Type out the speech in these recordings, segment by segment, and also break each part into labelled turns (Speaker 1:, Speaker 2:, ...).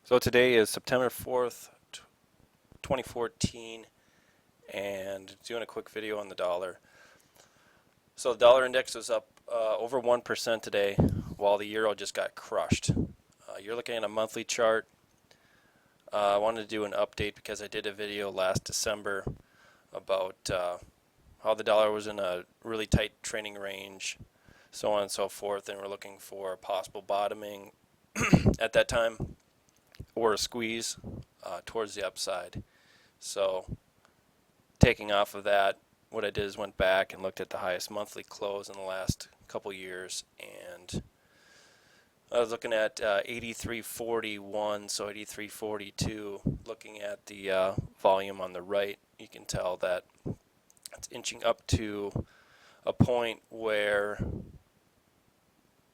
Speaker 1: So today is September 4th, 2014, and doing a quick video on the dollar. So the dollar index was up over 1% today, while the euro just got crushed. You're looking at a monthly chart. I wanted to do an update because I did a video last December about how the dollar was in a really tight training range, so on and so forth, and we're looking for possible bottoming at that time, or a squeeze towards the upside. So taking off of that, what I did is went back and looked at the highest monthly close in the last couple years, and I was looking at 83.41, so 83.42. Looking at the volume on the right, you can tell that it's inching up to a point where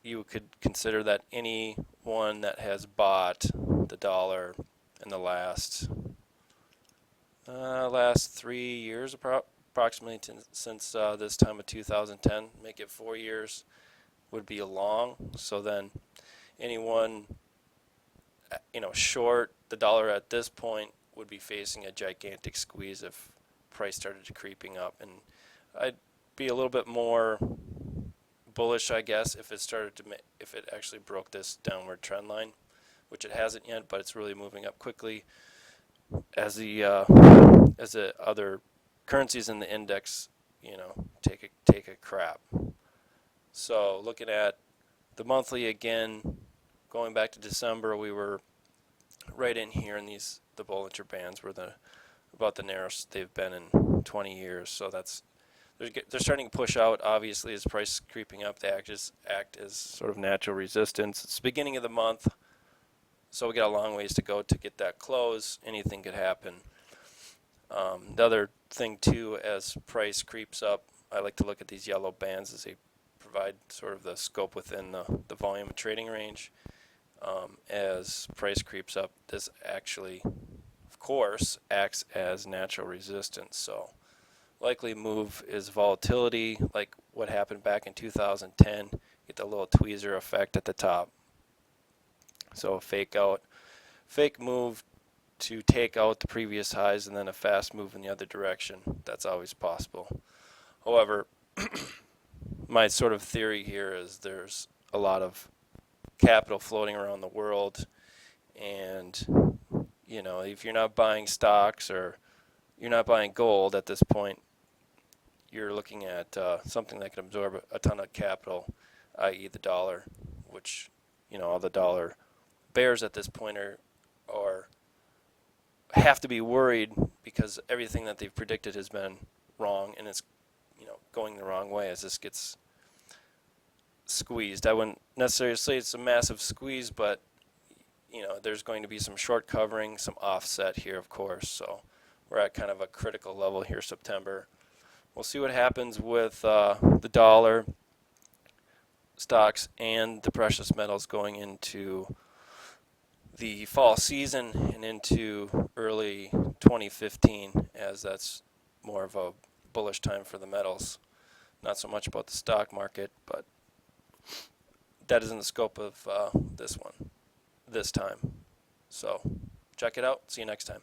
Speaker 1: you could consider that anyone that has bought the dollar in the last 3 years, approximately since this time of 2010, make it 4 years, would be long. So then anyone short the dollar at this point would be facing a gigantic squeeze if price started to creeping up, and I'd be a little bit more bullish, I guess, if if it actually broke this downward trend line, which it hasn't yet, but it's really moving up quickly as the other currencies in the index, take a crap. So looking at the monthly again, going back to December, we were right in here in the Bollinger Bands were about the narrowest they've been in 20 years. So they're starting to push out. Obviously, as price is creeping up, they act as sort of natural resistance. It's the beginning of the month, so we got a long ways to go to get that close. Anything could happen. The other thing too, as price creeps up, I like to look at these yellow bands as they provide sort of the scope within the volume of trading range. As price creeps up, this actually, of course, acts as natural resistance. So likely move is volatility, like what happened back in 2010. Get the little tweezer effect at the top. So a fake move to take out the previous highs, and then a fast move in the other direction. That's always possible. However, my sort of theory here is there's a lot of capital floating around the world, and if you're not buying stocks or you're not buying gold at this point, you're looking at something that can absorb a ton of capital, i.e. the dollar, which all the dollar bears at this point are have to be worried because everything that they've predicted has been wrong, and it's going the wrong way as this gets squeezed. I wouldn't necessarily say it's a massive squeeze, but there's going to be some short covering, some offset here, of course. So we're at kind of a critical level here, September. We'll see what happens with the dollar, stocks, and the precious metals going into the fall season and into early 2015, as that's more of a bullish time for the metals. Not so much about the stock market, but that is in the scope of this time. So check it out. See you next time.